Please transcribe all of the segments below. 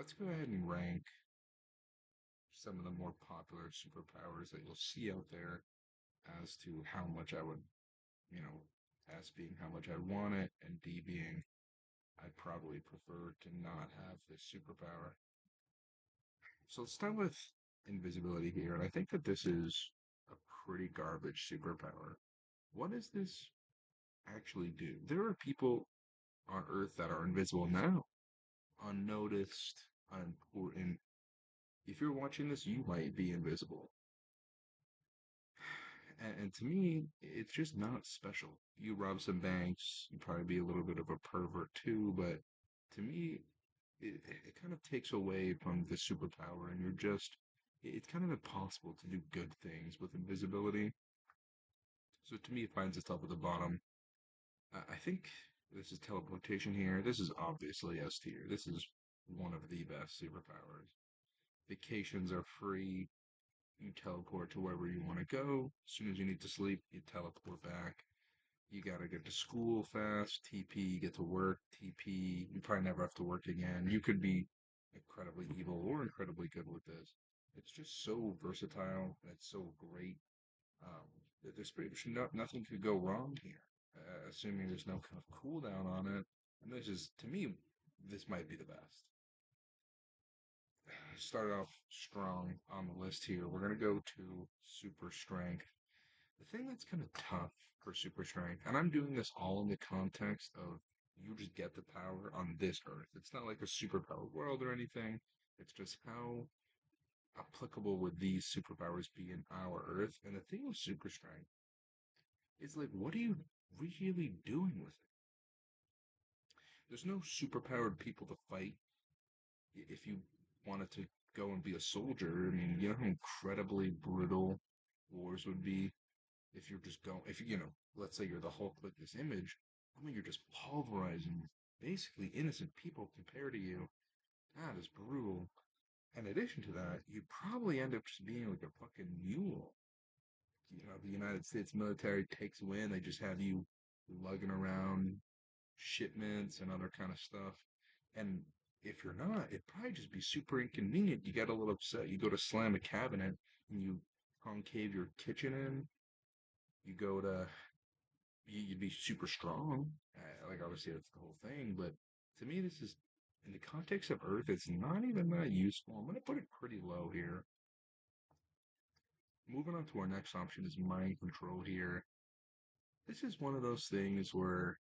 let's go ahead and rank some of the more popular superpowers that you'll see out there as to how much I would, you know, S being how much I want it, and D being I'd probably prefer to not have this superpower. So let's start with invisibility here, and I think that this is a pretty garbage superpower. What does this actually do? There are people on Earth that are invisible now, unnoticed, unimportant. If you're watching this, you might be invisible. And to me, it's just not special. You rob some banks, you probably be a little bit of a pervert too, but to me, it kind of takes away from the superpower, and it's kind of impossible to do good things with invisibility. So to me, it finds itself at the bottom. I think this is teleportation here. This is obviously S tier. This is one of the best superpowers. Vacations are free. You teleport to wherever you want to go. As soon as you need to sleep, you teleport back. You gotta get to school fast. TP, get to work. TP, you probably never have to work again. You could be incredibly evil or incredibly good with this. It's just so versatile and it's so great. Um, there's pretty much nothing could go wrong here, assuming there's no kind of cooldown on it. And this is, to me, this might be the best. Start off strong on the list here. We're going to go to super strength. The thing that's kind of tough for super strength, and I'm doing this all in the context of you just get the power on this earth. It's not like a superpower world or anything. It's just how applicable would these superpowers be in our earth. And the thing with super strength is like, what are you really doing with it? There's no superpowered people to fight. If you wanted to go and be a soldier, I mean, you know how incredibly brutal wars would be if you're just going, if let's say you're the Hulk with this image, I mean, you're just pulverizing basically innocent people compared to you. That is brutal. In addition to that, you probably end up just being like a fucking mule. The United States military takes away and they just have you lugging around shipments and other kind of stuff. And if you're not, it'd probably just be super inconvenient. You get a little upset. You go to slam a cabinet and you concave your kitchen in. You go to you'd be super strong. Like obviously that's the whole thing, but to me this is in the context of Earth, it's not even that useful. I'm gonna put it pretty low here. Moving on to our next option is mind control here. This is one of those things where,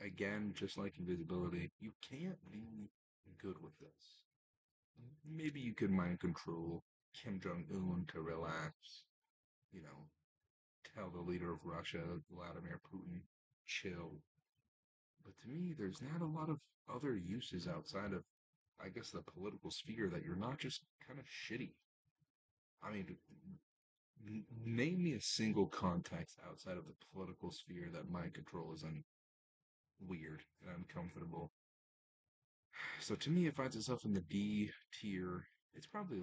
again, just like invisibility, you can't be good with this. Maybe you could mind control Kim Jong Un to relax, you know, tell the leader of Russia, Vladimir Putin, chill. But to me, there's not a lot of other uses outside of, I guess, the political sphere that you're not just kind of shitty. I mean, name me a single context outside of the political sphere that mind control is weird and uncomfortable. So to me, it finds itself in the D tier. It's probably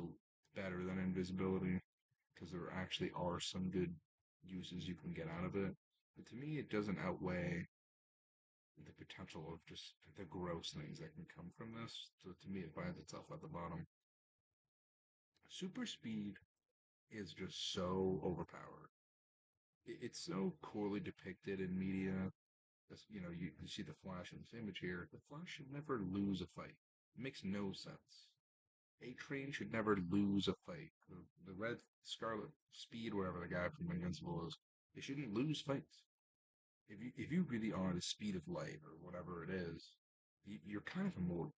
better than invisibility because there actually are some good uses you can get out of it. But to me, it doesn't outweigh the potential of just the gross things that can come from this. So to me, it finds itself at the bottom. Super speed is just so overpowered. It's so poorly depicted in media. You see the Flash in this image here. The Flash should never lose a fight. It makes no sense. A-Train should never lose a fight. The Red Scarlet Speed, whatever the guy from Invincible is, they shouldn't lose fights. If you really are the speed of light or whatever it is, you're kind of immortal.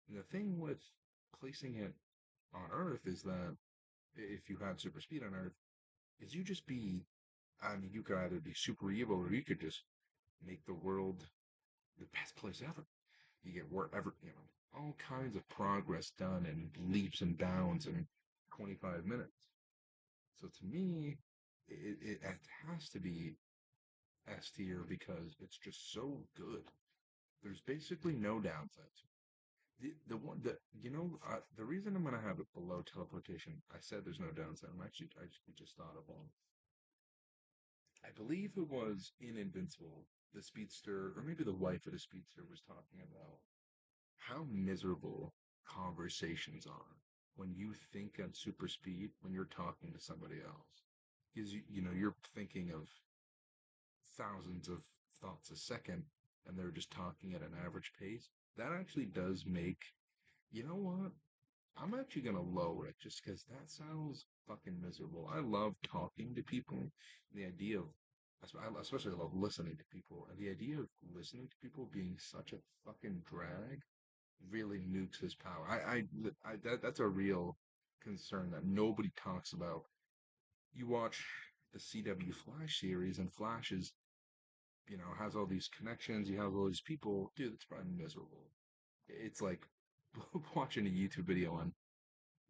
And the thing with placing it on Earth is that if you had super speed on Earth, is you just be, I mean, you could either be super evil or you could just make the world the best place ever. You get wherever, all kinds of progress done in leaps and bounds in 25 minutes. So to me, it has to be S tier because it's just so good. There's basically no downside to it. The one that the reason I'm gonna have it below teleportation, I said there's no downside. I just thought of one. I believe it was in Invincible, the speedster, or maybe the wife of the speedster was talking about how how miserable conversations are when you think at super speed when you're talking to somebody else. Because you're thinking of thousands of thoughts a second and they're just talking at an average pace. That actually does make, you know what? I'm actually gonna lower it just because that sounds fucking miserable. I love talking to people. The idea of, especially I love listening to people, and the idea of listening to people being such a fucking drag really nukes his power. That's a real concern that nobody talks about. You watch the CW Flash series, and Flash is, has all these connections. You have all these people. Dude, it's probably miserable. It's like watching a YouTube video on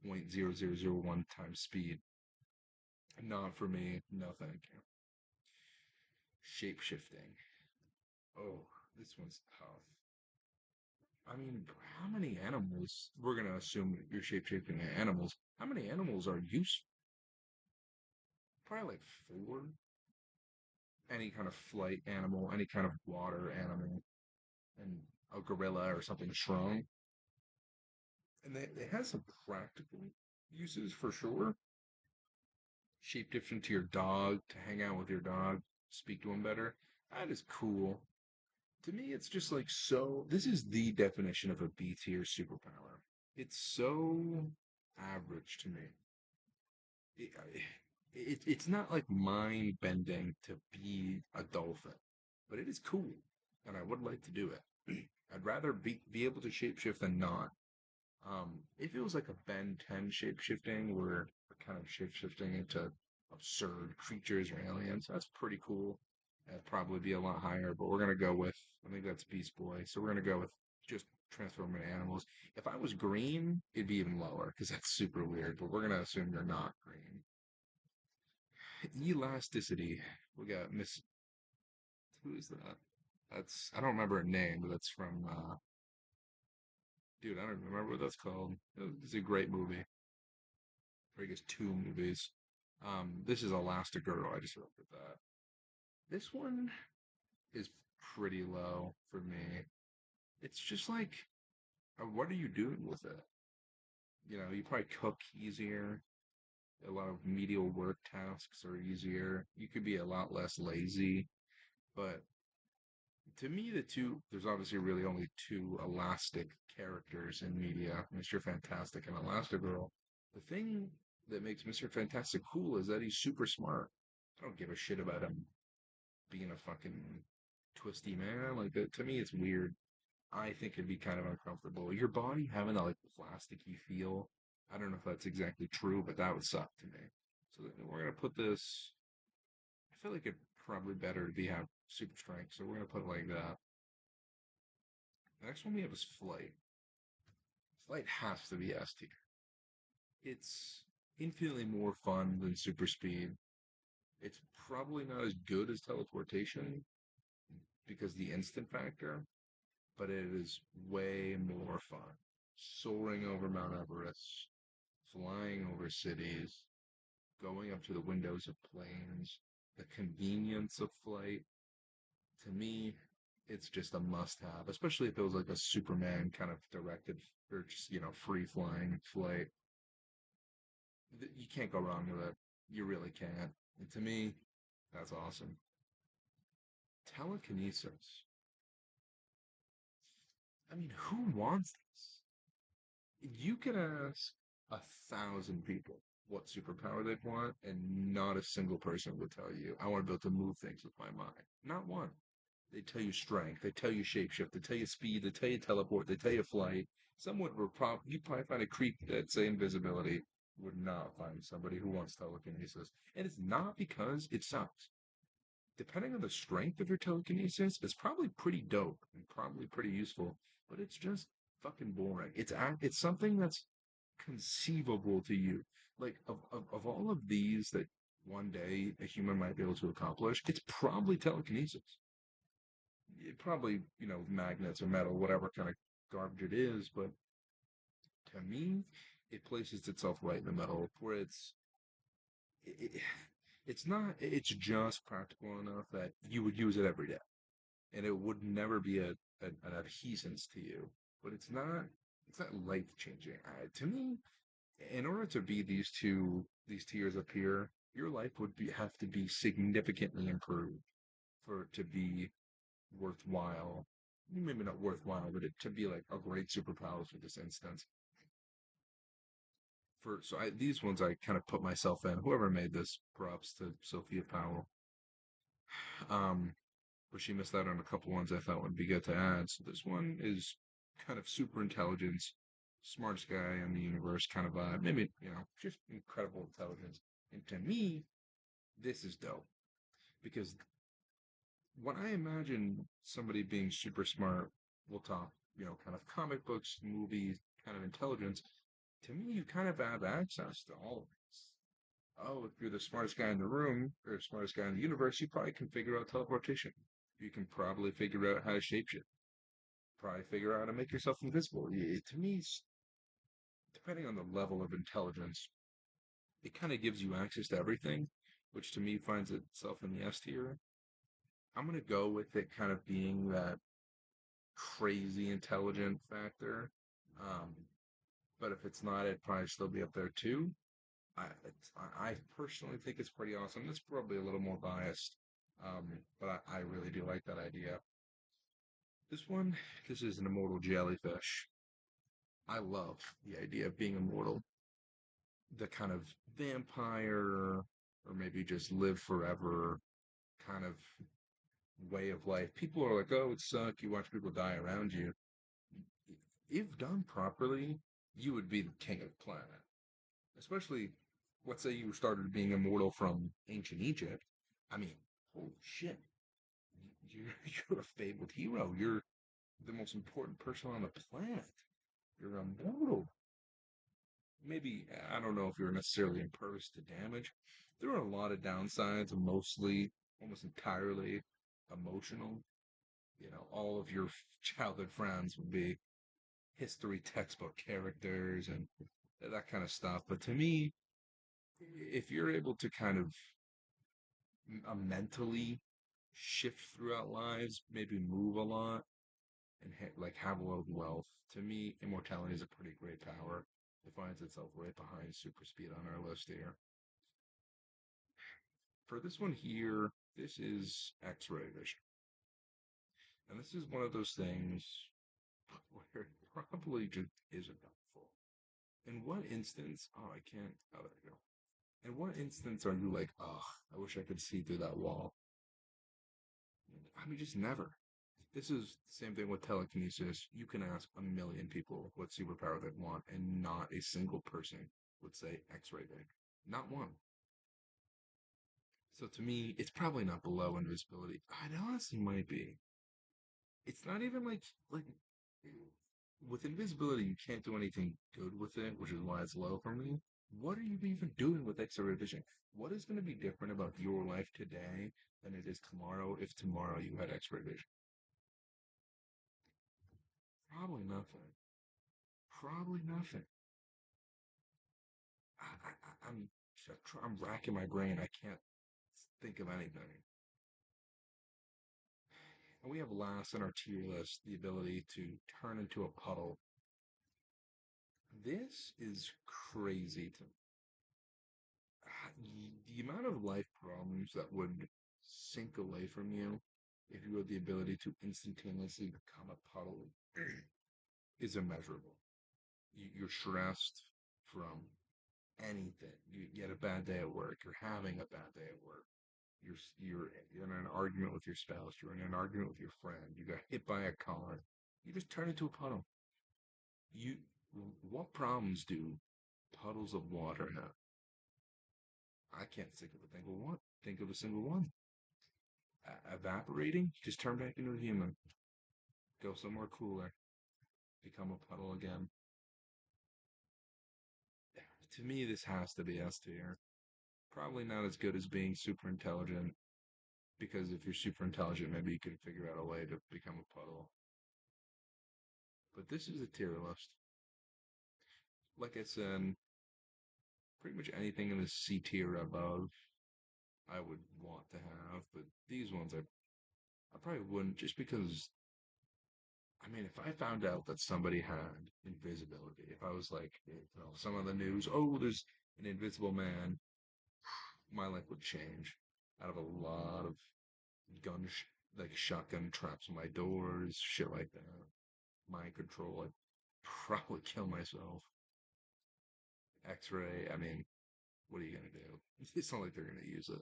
0.0001 times speed. Not for me. No, thank you. Shape shifting. Oh, this one's tough. I mean, how many animals? We're gonna assume you're shape shifting animals. How many animals are useful? Probably like four. Any kind of flight animal, any kind of water animal, and a gorilla or something strong. And they have some practical uses for sure. Shapeshift into your dog to hang out with your dog, speak to him better. That is cool. To me, it's just like so. This is the definition of a B tier superpower. It's so average to me. It, it's not like mind bending to be a dolphin, but it is cool, and I would like to do it. I'd rather be able to shapeshift than not. If it was like a Ben 10 shapeshifting, where we're kind of shapeshifting into absurd creatures or aliens, that's pretty cool. That'd probably be a lot higher, but we're gonna go with, I think that's Beast Boy, so we're gonna go with just transforming into animals. If I was green, it'd be even lower because that's super weird. But we're gonna assume you're not green. Elasticity. We got Miss. Who is that? That's, I don't remember her name, but that's from. Dude, I don't remember what that's called. It's a great movie. Or I guess two movies. This is Elastigirl. I just looked at that. This one is pretty low for me. It's just like, what are you doing with it? You probably cook easier. A lot of medial work tasks are easier. You could be a lot less lazy. But to me, there's obviously really only two elastic characters in media, Mr. Fantastic and Elastigirl. The thing that makes Mr. Fantastic cool is that he's super smart. I don't give a shit about him being a fucking twisty man. Like that, to me, it's weird. I think it'd be kind of uncomfortable. Your body having that like plasticky feel. I don't know if that's exactly true, but that would suck to me. So we're gonna put this. I feel like it's probably better to be have super strength, so we're gonna put it like that. The next one we have is flight. Flight has to be S tier. It's infinitely more fun than super speed. It's probably not as good as teleportation because the instant factor, but it is way more fun. Soaring over Mount Everest, flying over cities, going up to the windows of planes, the convenience of flight. To me, it's just a must have, especially if it was like a Superman kind of directed or just, free flying flight. You can't go wrong with it. You really can't. And to me, that's awesome. Telekinesis. I mean, who wants this? You could ask 1,000 people what superpower they'd want, and not a single person would tell you, I want to be able to move things with my mind. Not one. They tell you strength, they tell you shapeshift, they tell you speed, they tell you teleport, they tell you flight. Someone would you'd probably find a creep that say invisibility, would not find somebody who wants telekinesis. And it's not because it sucks. Depending on the strength of your telekinesis, it's probably pretty dope and probably pretty useful, but it's just fucking boring. It's something that's conceivable to you. Like of all of these that one day a human might be able to accomplish, it's probably telekinesis. It probably, magnets or metal, whatever kind of garbage it is, but to me, it places itself right in the middle where it, it's not, it's just practical enough that you would use it every day and it would never be an adhesence to you. but it's not life changing. To me, in order to be these tiers up here, your life would have to be significantly improved for it to be worthwhile. Maybe not worthwhile, but it to be like a great superpower for this instance. These ones I kind of put myself in. Whoever made this, props to Sophia Powell. Um, but she missed out on a couple ones I thought would be good to add. So this one is kind of super intelligence, smartest guy in the universe kind of vibe. Maybe, just incredible intelligence. And to me, this is dope because when I imagine somebody being super smart, we'll talk, kind of comic books, movies, kind of intelligence. To me, you kind of have access to all of this. Oh, if you're the smartest guy in the room or the smartest guy in the universe, you probably can figure out teleportation. You can probably figure out how to shapeshift. Probably figure out how to make yourself invisible. To me, depending on the level of intelligence, it kind of gives you access to everything, which to me finds itself in the S tier. I'm gonna go with it kind of being that crazy intelligent factor. Um, but if it's not, it'd probably still be up there too. I personally think it's pretty awesome. It's probably a little more biased, but I really do like that idea. This one, this is an immortal jellyfish. I love the idea of being immortal. The kind of vampire, or maybe just live forever kind of way of life. People are like, oh, it sucks. You watch people die around you. If done properly, you would be the king of the planet. Especially, let's say you started being immortal from ancient Egypt. I mean, holy shit. You're, you're a fabled hero. You're the most important person on the planet. You're immortal. Maybe, I don't know if you're necessarily impervious to damage. There are a lot of downsides, mostly, almost entirely emotional. All of your childhood friends would be history textbook characters and that kind of stuff. But to me, if you're able to kind of mentally shift throughout lives, maybe move a lot, and like have a lot of wealth, to me, immortality is a pretty great power. It finds itself right behind super speed on our list here. For this one here, this is X-ray vision, and this is one of those things where it probably just isn't helpful. In what instance? Oh, I can't. Oh, there we go. In what instance are you like, oh, I wish I could see through that wall? I mean, just never. This is the same thing with telekinesis. You can ask a million people what superpower they want, and not a single person would say X-ray vision. Not one. So to me, it's probably not below invisibility. It honestly might be. It's not even like with invisibility, you can't do anything good with it, which is why it's low for me. What are you even doing with X-ray vision? What is going to be different about your life today than it is tomorrow if tomorrow you had X-ray vision? Probably nothing. Probably nothing. I'm I'm racking my brain. I can't think of anything. And we have last on our tier list the ability to turn into a puddle. This is crazy to the amount of life problems that would sink away from you if you had the ability to instantaneously become a puddle is immeasurable. You're stressed from anything. You had a bad day at work. You're having a bad day at work. You're in an argument with your spouse. You're in an argument with your friend. You got hit by a car. You just turn into a puddle. You, what problems do puddles of water have? I can't think of a single one. Think of a single one. Evaporating, just turn back into a human. Go somewhere cooler. Become a puddle again. To me, this has to be S tier. Probably not as good as being super intelligent, because if you're super intelligent, maybe you can figure out a way to become a puddle. But this is a tier list. Like I said, pretty much anything in the C tier above, I would want to have. But these ones, I probably wouldn't, just because I mean, if I found out that somebody had invisibility, if I was like, some of the news, oh, there's an invisible man, my life would change. I'd have a lot of like shotgun traps on my doors, shit like that. Mind control, I'd probably kill myself. X-ray, I mean, what are you gonna do? It's not like they're gonna use it.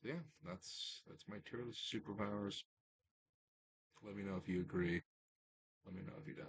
Yeah, that's my tier list of superpowers. Let me know if you agree. Let me know if you don't.